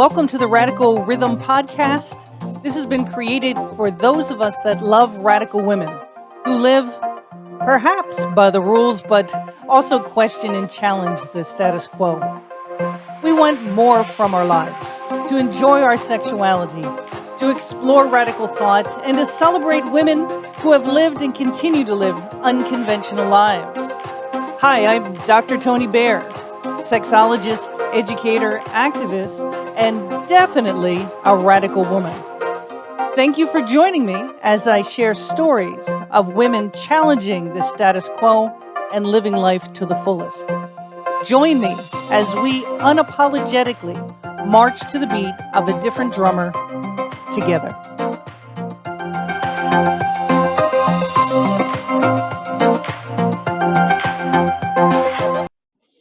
Welcome to the Radical Rhythm Podcast. This has been created for those of us that love radical women who live perhaps by the rules, but also question and challenge the status quo. We want more from our lives, to enjoy our sexuality, to explore radical thought, and to celebrate women who have lived and continue to live unconventional lives. Hi, I'm Dr. ToniBearEdd, sexologist, educator, activist, and definitely a radical woman. Thank you for joining me as I share stories of women challenging the status quo and living life to the fullest. Join me as we unapologetically march to the beat of a different drummer together.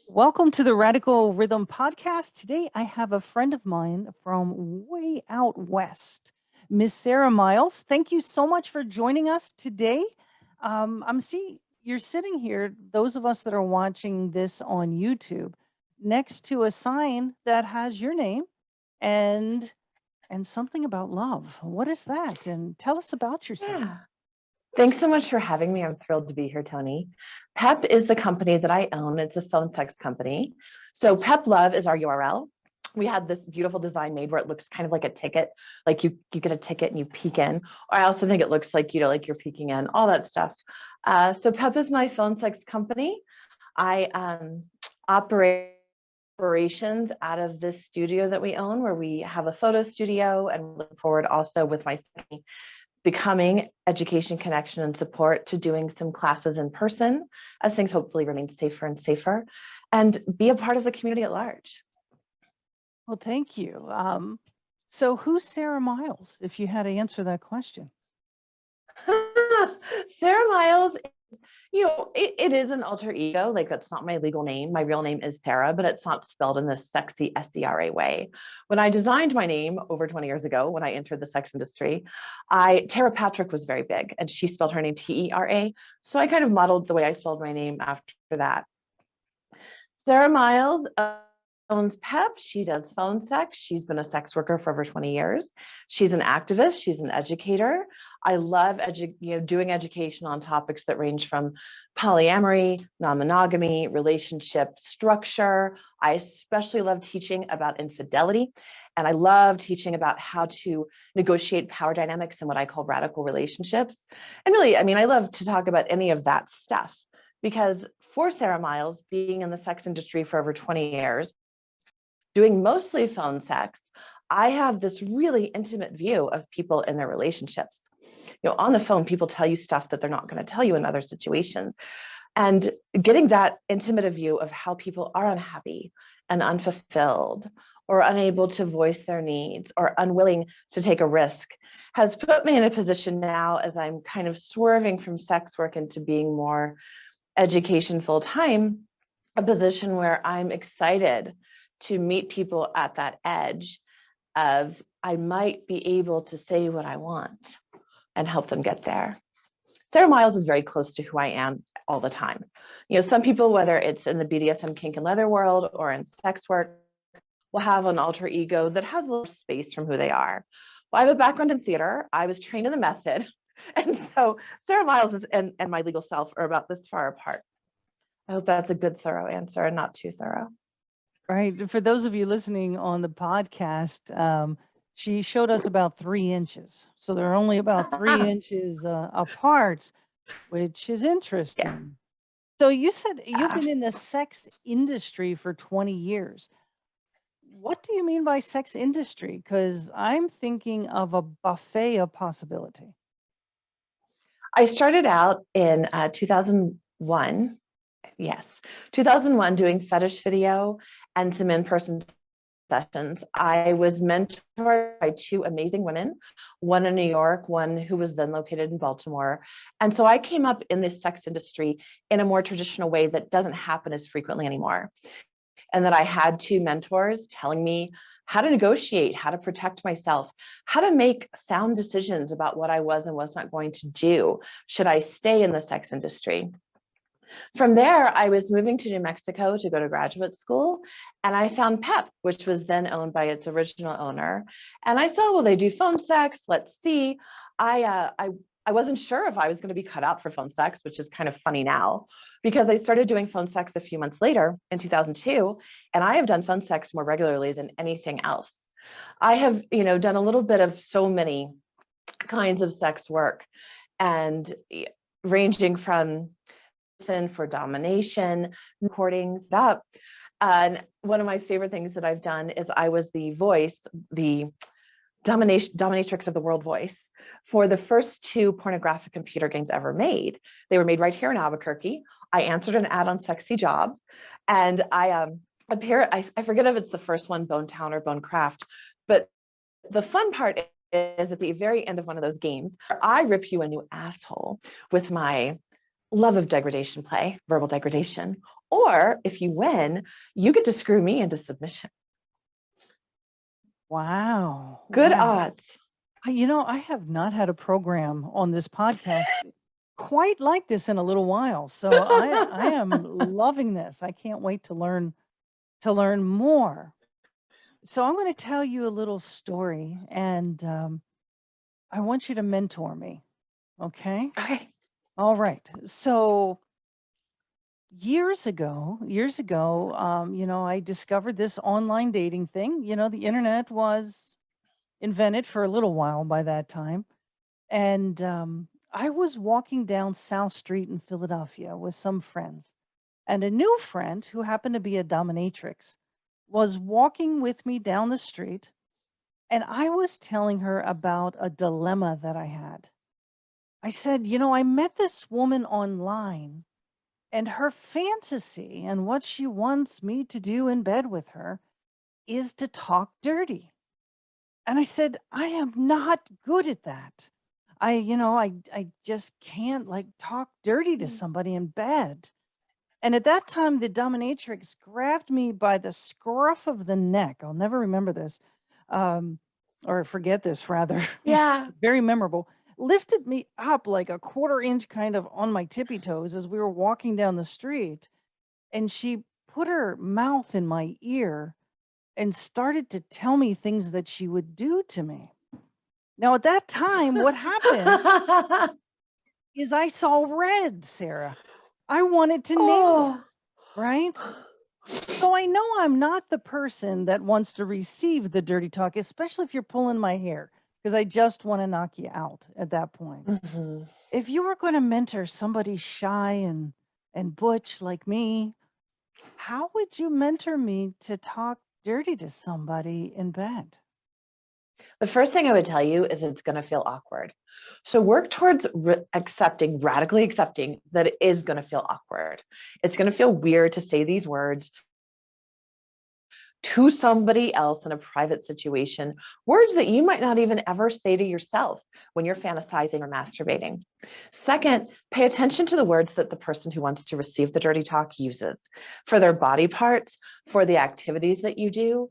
Welcome to the Radical Rhythm Podcast. Today I have a friend of mine from way out west, Miss Sera Miles. Thank you so much for joining us today. You're sitting here, those of us that are watching this on YouTube, next to a sign that has your name and something about love. What is that? And tell us about yourself. Yeah. Thanks so much for having me. I'm thrilled to be here, Toni. PEP is the company that I own. It's a phone sex company. So PEP Love is our URL. We had this beautiful design made where it looks kind of like a ticket, like you get a ticket and you peek in. Or I also think it looks like, like you're peeking in, all that stuff. So PEP is my phone sex company. I operate operations out of this studio that we own, where we have a photo studio, and look forward also with my becoming education, connection, and support to doing some classes in person as things hopefully remain safer and safer, and be a part of the community at large. Well, thank you. So who's Sera Miles, if you had to answer that question? Sera Miles, it is an alter ego. Like, that's not my legal name. My real name is Sera, but it's not spelled in this sexy SERA way. When I designed my name over 20 years ago, when I entered the sex industry, Tara Patrick was very big, and she spelled her name TERA. So I kind of modeled the way I spelled my name after that. Sera Miles owns PEP. She does phone sex. She's been a sex worker for over 20 years. She's an activist. She's an educator. I love doing education on topics that range from polyamory, non-monogamy, relationship structure. I especially love teaching about infidelity. And I love teaching about how to negotiate power dynamics in what I call radical relationships. And really, I love to talk about any of that stuff, because for Sera Miles, being in the sex industry for over 20 years, doing mostly phone sex, I have this really intimate view of people in their relationships. On the phone, people tell you stuff that they're not going to tell you in other situations. And getting that intimate a view of how people are unhappy and unfulfilled, or unable to voice their needs, or unwilling to take a risk, has put me in a position now, as I'm kind of swerving from sex work into being more education full-time, a position where I'm excited to meet people at that edge of, I might be able to say what I want and help them get there. Sera Miles is very close to who I am all the time. Some people, whether it's in the BDSM kink and leather world or in sex work, will have an alter ego that has a little space from who they are. Well, I have a background in theater. I was trained in the method. And so Sera Miles and my legal self are about this far apart. I hope that's a good, thorough answer and not too thorough. Right. For those of you listening on the podcast, she showed us about 3 inches. So they're only about 3 inches apart, which is interesting. Yeah. So you said you've been in the sex industry for 20 years. What do you mean by sex industry? Because I'm thinking of a buffet of possibility. I started out in 2001. Yes, 2001, doing fetish video and some in-person sessions. I was mentored by 2 amazing women, one in New York, one who was then located in Baltimore. And so I came up in this sex industry in a more traditional way that doesn't happen as frequently anymore. And that I had 2 mentors telling me how to negotiate, how to protect myself, how to make sound decisions about what I was and was not going to do should I stay in the sex industry. From there, I was moving to New Mexico to go to graduate school, and I found PEP, which was then owned by its original owner. And I saw, well, they do phone sex. Let's see. I wasn't sure if I was going to be cut out for phone sex, which is kind of funny now, because I started doing phone sex a few months later in 2002, and I have done phone sex more regularly than anything else. I have, done a little bit of so many kinds of sex work, and ranging from for domination, recordings up. And one of my favorite things that I've done is I was the voice, the dominatrix of the world voice for the first two pornographic computer games ever made. They were made right here in Albuquerque. I answered an ad on Sexy Jobs, and I forget if it's the first one, Bone Town or Bone Craft, but the fun part is at the very end of one of those games, I rip you a new asshole with my love of degradation play, verbal degradation. Or if you win, you get to screw me into submission. Wow. Good Wow. odds. I have not had a program on this podcast quite like this in a little while. So I am loving this. I can't wait to learn more. So I'm going to tell you a little story, and I want you to mentor me. Okay? Okay. All right. So years ago, I discovered this online dating thing. The internet was invented for a little while by that time. And I was walking down South Street in Philadelphia with some friends. And a new friend who happened to be a dominatrix was walking with me down the street. And I was telling her about a dilemma that I had. I said, I met this woman online, and her fantasy and what she wants me to do in bed with her is to talk dirty. And I said, I am not good at that. I just can't like talk dirty to somebody in bed. And at that time, the dominatrix grabbed me by the scruff of the neck. I'll never remember this, or forget this rather. Yeah. Very memorable. Lifted me up like a quarter-inch kind of on my tippy toes as we were walking down the street. And she put her mouth in my ear and started to tell me things that she would do to me. Now, at that time, what happened is I saw red, Sarah. I wanted to nail it, right? So I know I'm not the person that wants to receive the dirty talk, especially if you're pulling my hair, because I just want to knock you out at that point. Mm-hmm. If you were going to mentor somebody shy and butch like me, how would you mentor me to talk dirty to somebody in bed? The first thing I would tell you is it's going to feel awkward. So work towards radically accepting that it is going to feel awkward. It's going to feel weird to say these words to somebody else in a private situation, words that you might not even ever say to yourself when you're fantasizing or masturbating. Second, pay attention to the words that the person who wants to receive the dirty talk uses for their body parts, for the activities that you do.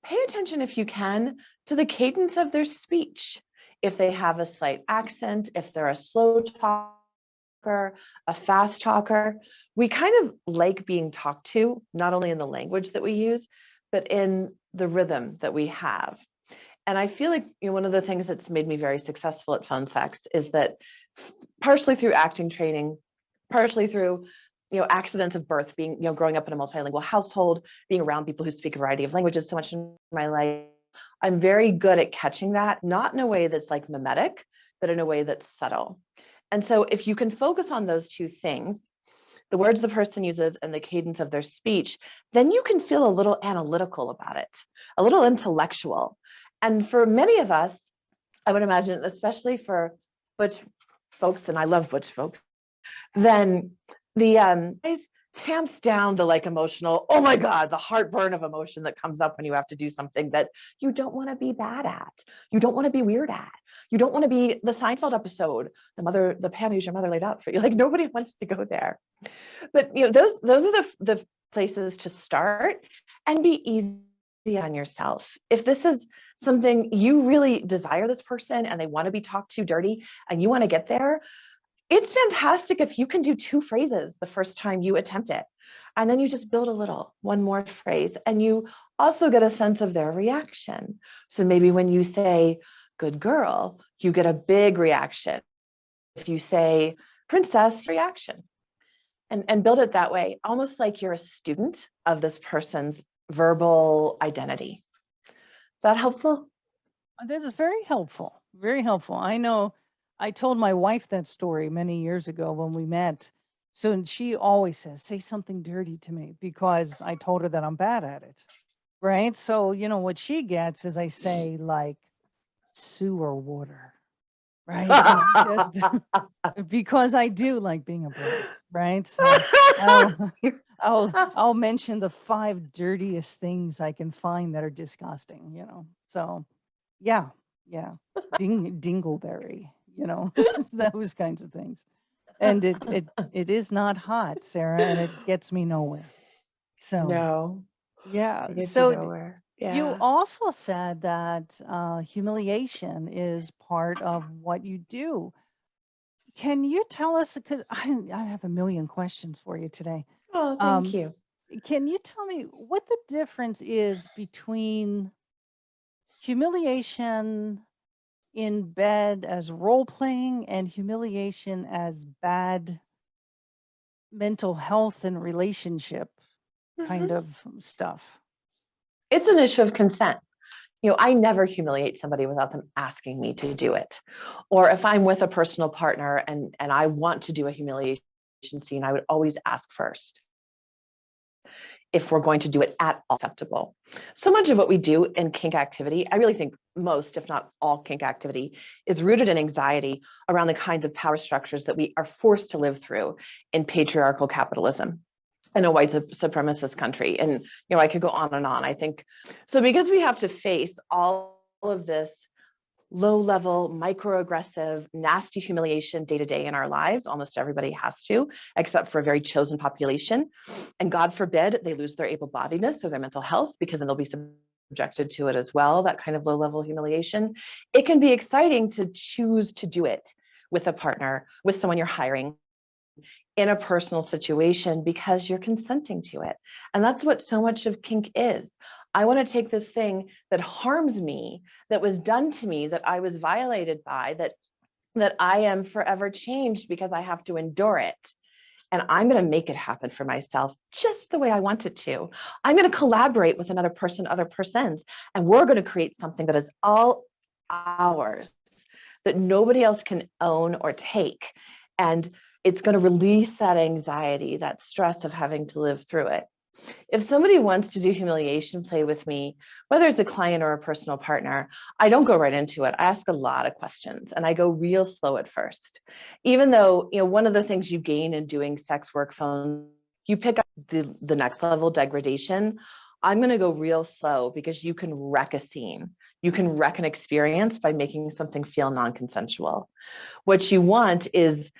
Pay attention, if you can, to the cadence of their speech. If they have a slight accent, if they're a slow talker, a fast talker. We kind of like being talked to, not only in the language that we use, but in the rhythm that we have. And I feel like one of the things that's made me very successful at phone sex is that partially through acting training, partially through accidents of birth, being growing up in a multilingual household, being around people who speak a variety of languages so much in my life, I'm very good at catching that, not in a way that's like mimetic, but in a way that's subtle. And so if you can focus on those two things, the words the person uses and the cadence of their speech, then you can feel a little analytical about it, a little intellectual. And for many of us, I would imagine, especially for butch folks, and I love butch folks, then the tamps down the like emotional, oh my God, the heartburn of emotion that comes up when you have to do something that you don't want to be bad at, you don't want to be weird at. You don't want to be the Seinfeld episode, the panties your mother laid out for you. Like nobody wants to go there. But those are the places to start, and be easy on yourself. If this is something you really desire this person and they want to be talked to dirty and you want to get there, It's fantastic if you can do 2 phrases the first time you attempt it. And then you just build a little, one more phrase, and you also get a sense of their reaction. So maybe when you say, good girl, you get a big reaction. If you say, princess, reaction. And build it that way, almost like you're a student of this person's verbal identity. Is that helpful? That is very helpful. Very helpful. I know I told my wife that story many years ago when we met. So and she always says, say something dirty to me because I told her that I'm bad at it. Right. So, what she gets is I say like sewer water. Right. And I just because I do like being a brat. Right. So I'll I'll mention the 5 dirtiest things I can find that are disgusting. So yeah, yeah. Dingleberry, those kinds of things. And it is not hot, Sarah, and it gets me nowhere. So, No, yeah. it gets you So nowhere. you Yeah. also said that humiliation is part of what you do. Can you tell us, because I have a million questions for you today. Oh, thank Um, you. can you tell me what the difference is between humiliation in bed as role playing and humiliation as bad mental health and relationship kind Mhm. of stuff? It's an issue of consent. I never humiliate somebody without them asking me to do it. Or if I'm with a personal partner and I want to do a humiliation scene, I would always ask first if we're going to do it at all acceptable. So much of what we do in kink activity, I really think most, if not all kink activity, is rooted in anxiety around the kinds of power structures that we are forced to live through in patriarchal capitalism in a white supremacist country. And, I could go on and on. I think so because we have to face all of this low-level, microaggressive, nasty humiliation day to day in our lives. Almost everybody has to, except for a very chosen population. And God forbid they lose their able-bodiedness or their mental health, because then they'll be subjected to it as well, that kind of low-level humiliation. It can be exciting to choose to do it with a partner, with someone you're hiring, in a personal situation, because you're consenting to it. And that's what so much of kink is. I want to take this thing that harms me, that was done to me, that I was violated by, that I am forever changed because I have to endure it. And I'm going to make it happen for myself just the way I want it to. I'm going to collaborate with another person, other persons, and we're going to create something that is all ours, that nobody else can own or take. And it's going to release that anxiety, that stress of having to live through it. If somebody wants to do humiliation play with me, whether it's a client or a personal partner, I don't go right into it. I ask a lot of questions and I go real slow at first. Even though, one of the things you gain in doing sex work phone, you pick up the next level degradation. I'm going to go real slow because you can wreck a scene. You can wreck an experience by making something feel non-consensual. What you want is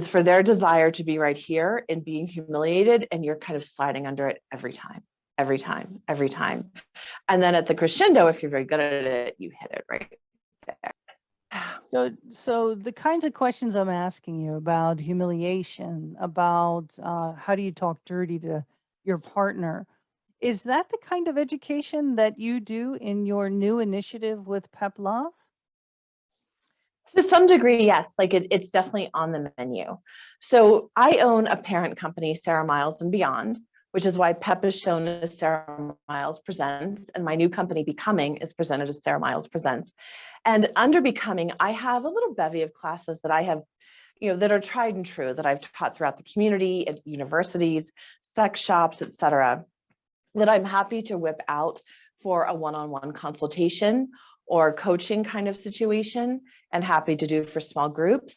for their desire to be right here and being humiliated, and you're kind of sliding under it every time, every time, every time. And then at the crescendo, if you're very good at it, you hit it right there. So the kinds of questions I'm asking you about humiliation, about how do you talk dirty to your partner, is that the kind of education that you do in your new initiative with Pep Love? To some degree, yes. Like it's definitely on the menu. So I own a parent company, Sera Miles and Beyond, which is why PEP is shown as Sera Miles Presents, and my new company, Becoming, is presented as Sera Miles Presents. And under Becoming, I have a little bevy of classes that I have, that are tried and true, that I've taught throughout the community, at universities, sex shops, et cetera, that I'm happy to whip out for a one-on-one consultation or coaching kind of situation, and happy to do for small groups.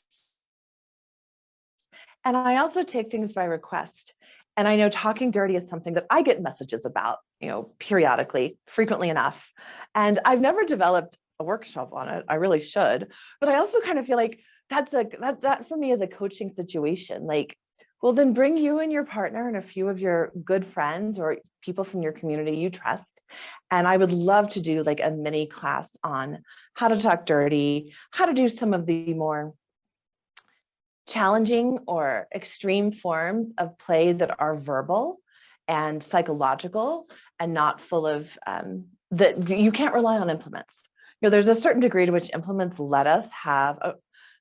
And I also take things by request. And I know talking dirty is something that I get messages about, periodically, frequently enough. And I've never developed a workshop on it. I really should. But I also kind of feel like that for me is a coaching situation. Like, well, then bring you and your partner and a few of your good friends or people from your community you trust. And I would love to do like a mini class on how to talk dirty, how to do some of the more challenging or extreme forms of play that are verbal and psychological and not full of that you can't rely on implements. There's a certain degree to which implements let us have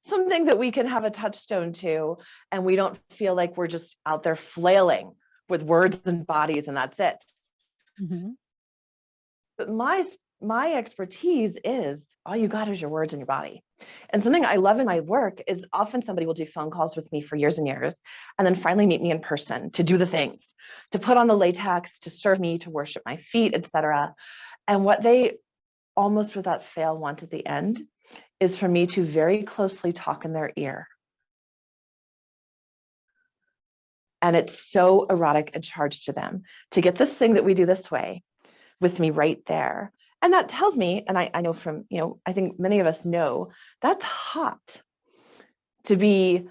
something that we can have a touchstone to, and we don't feel like we're just out there flailing with words and bodies and that's it. Mm-hmm. But my expertise is all you got is your words and your body. And something I love in my work is often somebody will do phone calls with me for years and years, and then finally meet me in person to do the things, to put on the latex, to serve me, to worship my feet, etc. And what they almost without fail want at the end is for me to very closely talk in their ear. And it's so erotic and charged to them to get this thing that we do this way with me right there. And that tells me, and I know from, I think many of us know, that's hot to be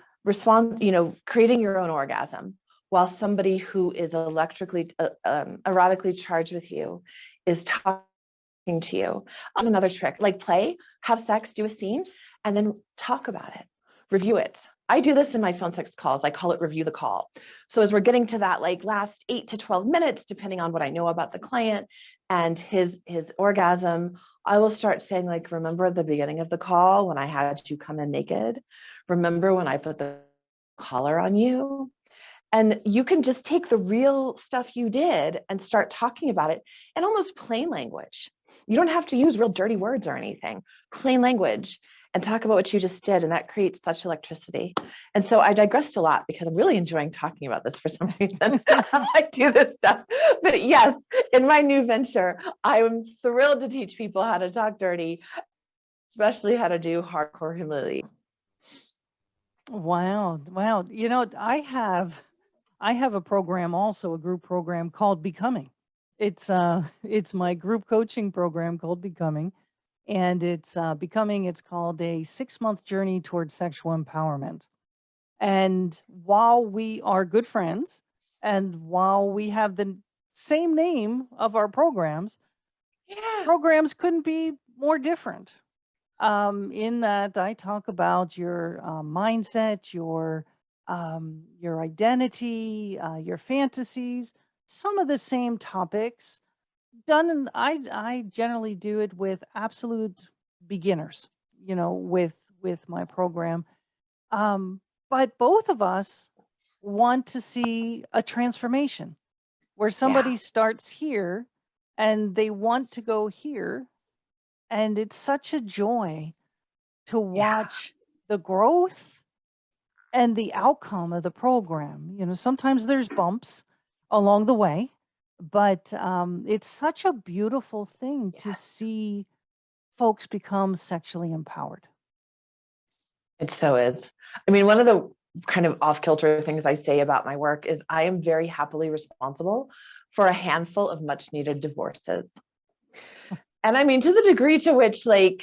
creating your own orgasm while somebody who is erotically charged with you is talking to you. That's another trick, like play, have sex, do a scene, and then talk about it, review it. I do this in my phone sex calls. I call it review the call. So as we're getting to that last 8 to 12 minutes, depending on what I know about the client and his orgasm, I will start saying remember at the beginning of the call when I had you come in naked? Remember when I put the collar on you? And you can just take the real stuff you did and start talking about it in almost plain language. You don't have to use real dirty words or anything, plain language, and talk about what you just did. And that creates such electricity. And so I digressed a lot because I'm really enjoying talking about this for some reason. I do this stuff. But yes, in my new venture, I'm thrilled to teach people how to talk dirty, especially how to do hardcore humility. Wow. Wow. I have a program also, a group program called Becoming. It's my group coaching program called Becoming. And it's Becoming, it's called a 6-month journey towards sexual empowerment. And while we are good friends and while we have the same name of our programs, Yeah. programs couldn't be more different. In that I talk about your mindset, your identity, your fantasies, some of the same topics. I generally do it with absolute beginners, with my program. But both of us want to see a transformation where somebody starts here and they want to go here. And it's such a joy to watch the growth and the outcome of the program. Sometimes there's bumps along the way, but it's such a beautiful thing to see folks become sexually empowered. It so is. I mean, one of the kind of off-kilter things I say about my work is I am very happily responsible for a handful of much-needed divorces. And I mean, to the degree to which the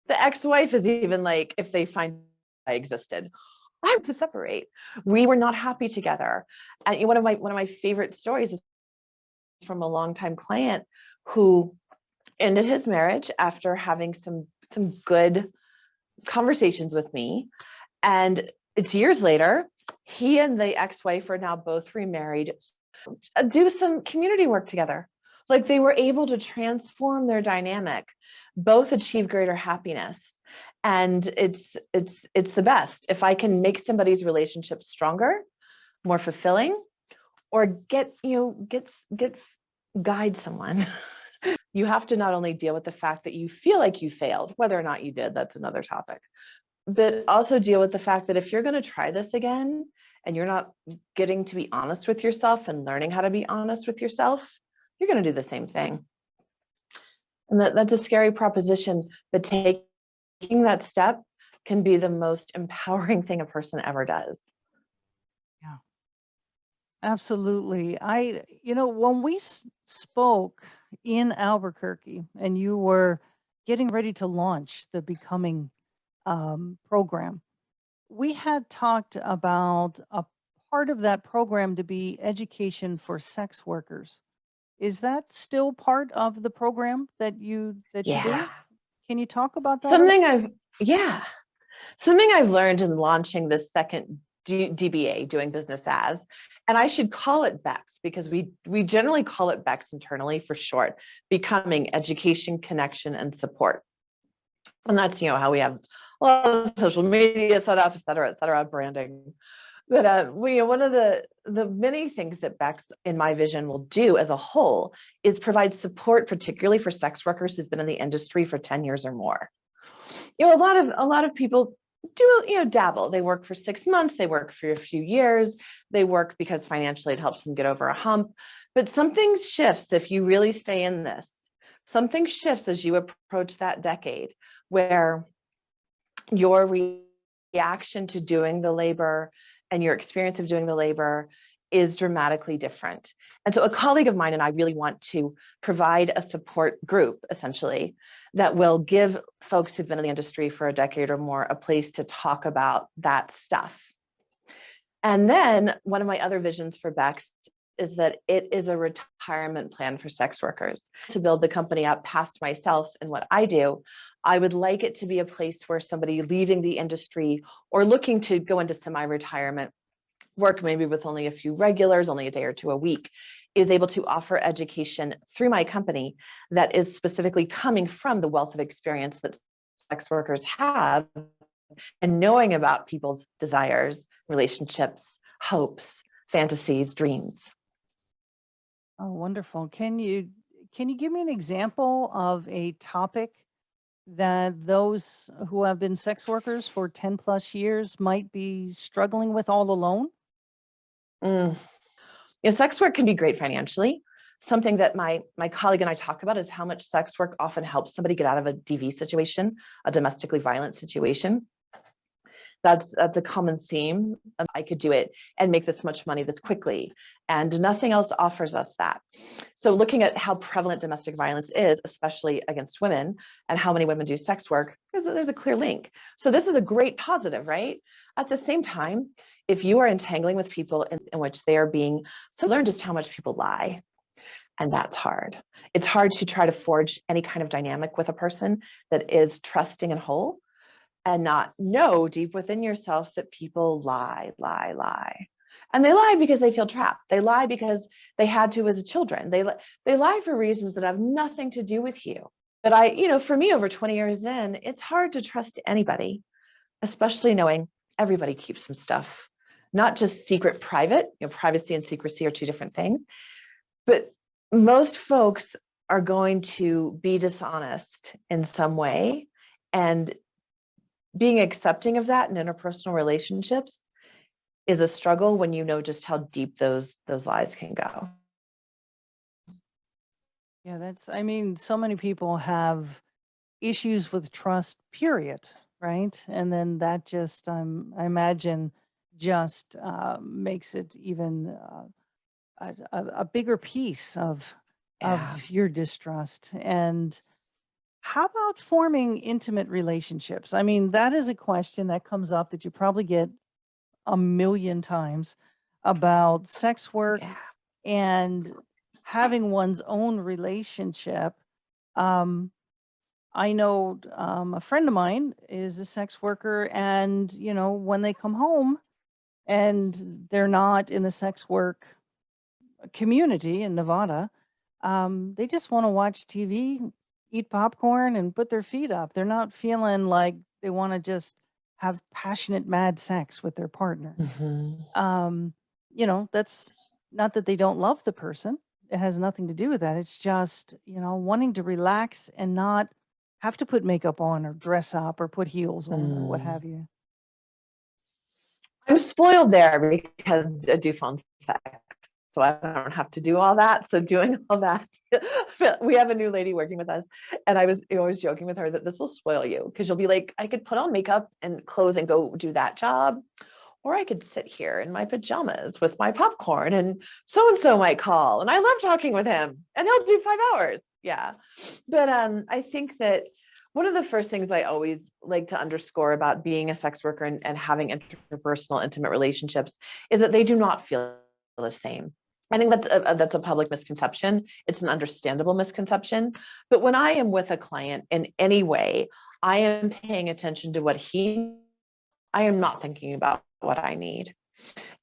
ex-wife is even if they find I existed, I'm to separate. We were not happy together. And one of my favorite stories is from a longtime client who ended his marriage after having some good conversations with me. And it's years later, he and the ex-wife are now both remarried, do some community work together. They were able to transform their dynamic, both achieve greater happiness. And it's the best. If I can make somebody's relationship stronger, more fulfilling, or guide someone. You have to not only deal with the fact that you feel like you failed, whether or not you did, that's another topic, but also deal with the fact that if you're going to try this again and you're not getting to be honest with yourself and learning how to be honest with yourself, you're going to do the same thing. And that's a scary proposition, but taking that step can be the most empowering thing a person ever does. Yeah, absolutely. When we spoke in Albuquerque and you were getting ready to launch the Becoming program, we had talked about a part of that program to be education for sex workers. Is that still part of the program that you do? Can you talk about that? Something I've Something I've learned in launching this second DBA, doing business as, and I should call it BEX because we generally call it BEX internally for short, becoming education, connection, and support. And that's, how we have a lot of social media set up, et cetera, branding. But one of the many things that BEX, in my vision, will do as a whole is provide support, particularly for sex workers who've been in the industry for 10 years or more. A lot of people do, dabble. They work for 6 months, they work for a few years, they work because financially it helps them get over a hump. But something shifts if you really stay in this. Something shifts as you approach that decade where your reaction to doing the labor and your experience of doing the labor is dramatically different. And so a colleague of mine and I really want to provide a support group, essentially, that will give folks who've been in the industry for a decade or more a place to talk about that stuff. And then one of my other visions for BEX is that it is a retirement plan for sex workers. To build the company up past myself and what I do, I would like it to be a place where somebody leaving the industry or looking to go into semi-retirement work, maybe with only a few regulars, only a day or two a week, is able to offer education through my company that is specifically coming from the wealth of experience that sex workers have and knowing about people's desires, relationships, hopes, fantasies, dreams. Oh, wonderful. Can you give me an example of a topic that those who have been sex workers for 10 plus years might be struggling with all alone? Mm. Sex work can be great financially. Something that my colleague and I talk about is how much sex work often helps somebody get out of a DV situation, a domestically violent situation. That's a common theme. I could do it and make this much money this quickly, and nothing else offers us that. So looking at how prevalent domestic violence is, especially against women, and how many women do sex work, there's a clear link. So this is a great positive, right? At the same time, if you are entangling with people in which they are being, so learn just how much people lie. And that's hard. It's hard to try to forge any kind of dynamic with a person that is trusting and whole, and not know deep within yourself that people lie. And they lie because they feel trapped. They lie because they had to as children. They lie for reasons that have nothing to do with you. But for me, over 20 years in, it's hard to trust anybody, especially knowing everybody keeps some stuff, not just secret, private. Privacy and secrecy are two different things. But most folks are going to be dishonest in some way, and being accepting of that in interpersonal relationships is a struggle when you know just how deep those lies can go. Yeah, so many people have issues with trust, period, right? And then that just, I imagine, just makes it even a bigger piece of Yeah. your distrust. And how about forming intimate relationships? I mean, that is a question that comes up that you probably get a million times about sex work Yeah. and having one's own relationship. I know a friend of mine is a sex worker, and when they come home and they're not in the sex work community in Nevada, they just want to watch TV, eat popcorn, and put their feet up. They're not feeling like they want to just have passionate, mad sex with their partner. Mm-hmm. That's not that they don't love the person. It has nothing to do with that. It's just, wanting to relax and not have to put makeup on or dress up or put heels on or what have you. I'm spoiled there because I do phone sex, so I don't have to do all that. So doing all that, we have a new lady working with us, and I was always joking with her that this will spoil you because you'll be like, I could put on makeup and clothes and go do that job, or I could sit here in my pajamas with my popcorn and so might call, and I love talking with him, and he'll do 5 hours. Yeah, but I think that one of the first things I always like to underscore about being a sex worker and having interpersonal, intimate relationships is that they do not feel the same. I think that's a public misconception. It's an understandable misconception. But when I am with a client in any way, I am paying attention to what he I am not thinking about what I need.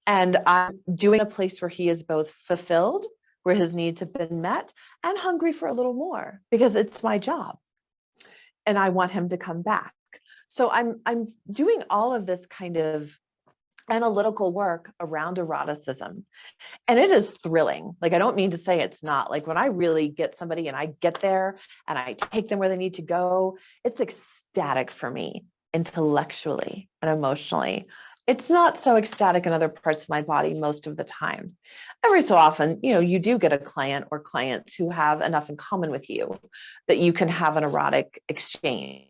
And I'm doing a place where he is both fulfilled, where his needs have been met, and hungry for a little more because it's my job and I want him to come back. So I'm doing all of this kind of analytical work around eroticism. And it is thrilling. Like, I don't mean to say it's not. Like, when I really get somebody and I get there and I take them where they need to go, it's ecstatic for me intellectually and emotionally. It's not so ecstatic in other parts of my body most of the time. Every so often, you do get a client or clients who have enough in common with you that you can have an erotic exchange.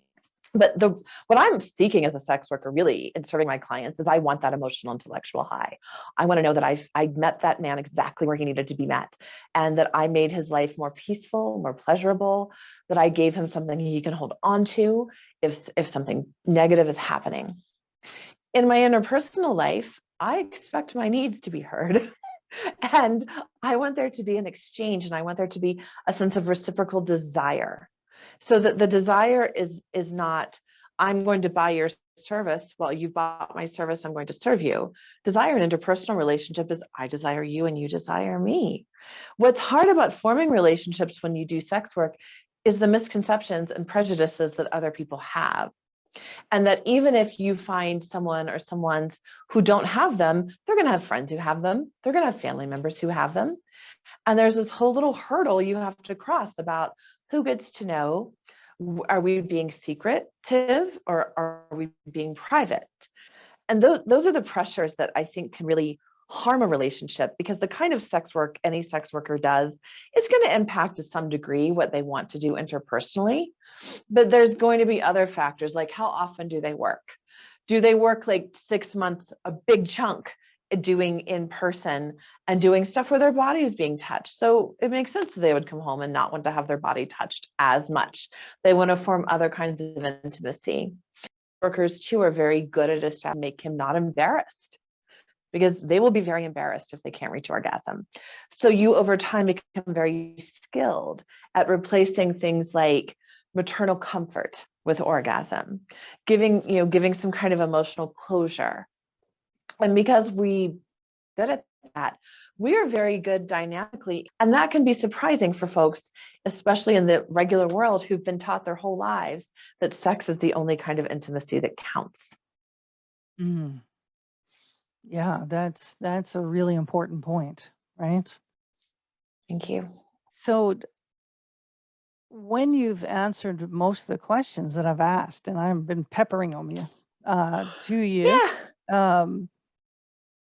But what I'm seeking as a sex worker really in serving my clients is I want that emotional intellectual high. I want to know that I met that man exactly where he needed to be met, and that I made his life more peaceful, more pleasurable, that I gave him something he can hold on to if something negative is happening. In my interpersonal life, I expect my needs to be heard. And I want there to be an exchange, and I want there to be a sense of reciprocal desire, so that the desire is not, I'm going to buy your service. Well, you bought my service, I'm going to serve you. Desire in interpersonal relationship is I desire you and you desire me. What's hard about forming relationships when you do sex work is the misconceptions and prejudices that other people have. And that even if you find someone or someone's who don't have them, they're going to have friends who have them. They're going to have family members who have them. And there's this whole little hurdle you have to cross about who gets to know. Are we being secretive or are we being private? And those are the pressures that I think can really harm a relationship, because the kind of sex work any sex worker does is going to impact to some degree what they want to do interpersonally. But there's going to be other factors, like how often do they work? Do they work like 6 months, a big chunk, doing in person and doing stuff where their body is being touched? So it makes sense that they would come home and not want to have their body touched as much. They want to form other kinds of intimacy. Workers too are very good at establishing, make him not embarrassed, because they will be very embarrassed if they can't reach orgasm. So you over time become very skilled at replacing things like maternal comfort with orgasm, giving some kind of emotional closure. And because we good at that, we are very good dynamically. And that can be surprising for folks, especially in the regular world, who've been taught their whole lives that sex is the only kind of intimacy that counts. Mm. Yeah, that's a really important point, right? Thank you. So when you've answered most of the questions that I've asked, and I've been peppering them to you, Yeah. um,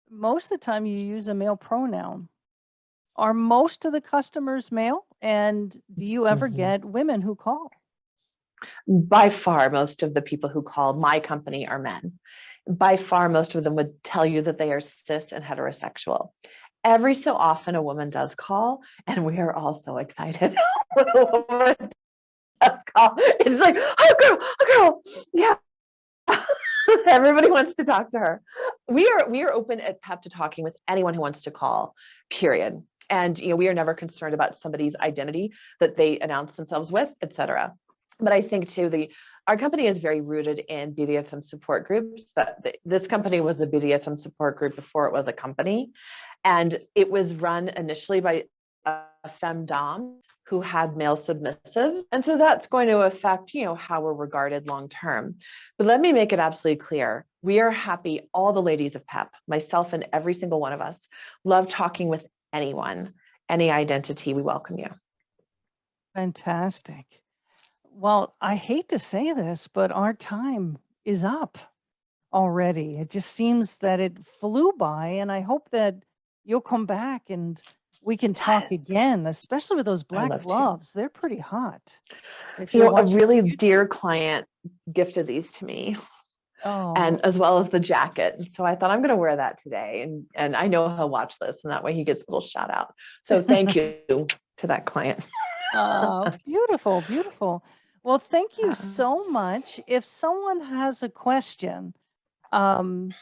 most of the time you use a male pronoun. Are most of the customers male? And do you ever Mhm. get women who call? By far, most of the people who call my company are men. By far, most of them would tell you that they are cis and heterosexual. Every so often, a woman does call, and we are all so excited when a woman does call. It's like, oh, a girl, yeah. Everybody wants to talk to her. We are open at PEP to talking with anyone who wants to call, period. And we are never concerned about somebody's identity that they announce themselves with, etc. But I think too, our company is very rooted in BDSM support groups. This company was a BDSM support group before it was a company, and it was run initially by a femdom who had male submissives. And so that's going to affect, how we're regarded long term. But let me make it absolutely clear. We are happy, all the ladies of PEP, myself and every single one of us, love talking with anyone, any identity. We welcome you. Fantastic. Well, I hate to say this, but our time is up already. It just seems that it flew by, and I hope that you'll come back and we can talk Yes, again, especially with those I black love to. gloves. They're pretty hot. If you're A watching really on dear YouTube. client gifted these to me, Oh, and as well as the jacket. And so I thought I'm going to wear that today, and I know he'll watch this, and that way he gets a little shout out. So thank you to that client. beautiful, beautiful. Well, thank you so much. If someone has a question, um,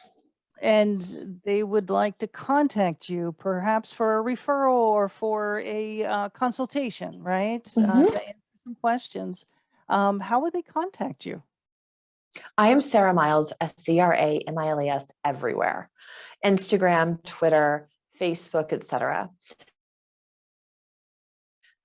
and they would like to contact you, perhaps for a referral or for a consultation, right? Mhm. To answer some questions. How would they contact you? I am Sera Miles, SERAMILES, everywhere. Instagram, Twitter, Facebook, etc.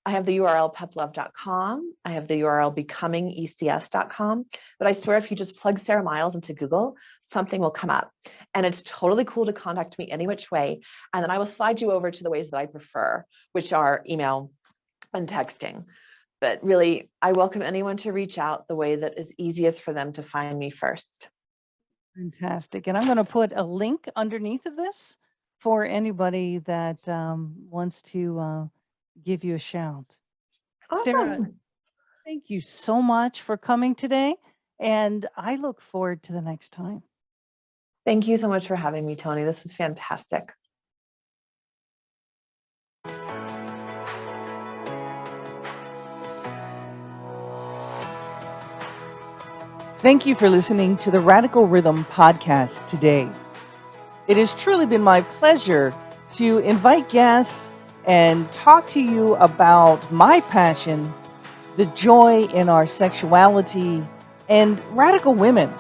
I have the URL peplove.com. I have the URL becomingecs.com. But I swear, if you just plug Sera Miles into Google, something will come up. And it's totally cool to contact me any which way. And then I will slide you over to the ways that I prefer, which are email and texting. But really, I welcome anyone to reach out the way that is easiest for them to find me first. Fantastic. And I'm going to put a link underneath of this for anybody that wants to give you a shout. Sera, Awesome. thank you so much for coming today. And I look forward to the next time. Thank you so much for having me, Toni. This is fantastic. Thank you for listening to the Radical Rhythm podcast today. It has truly been my pleasure to invite guests and talk to you about my passion, the joy in our sexuality, and radical women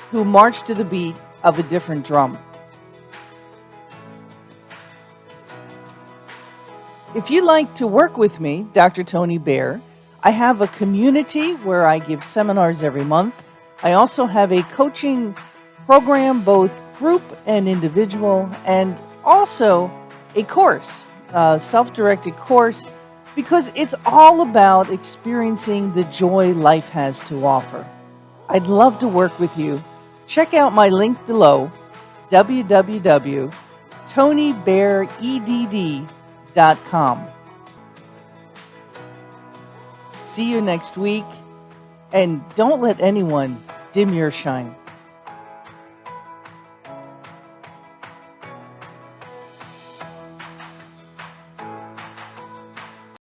who march to the beat of a different drum. If you'd like to work with me, Dr. Toni Bear, I have a community where I give seminars every month. I also have a coaching program, both group and individual, and also a course, a self-directed course, because it's all about experiencing the joy life has to offer. I'd love to work with you. Check out my link below, www.ToniBearEdd.com. See you next week, and don't let anyone dim your shine.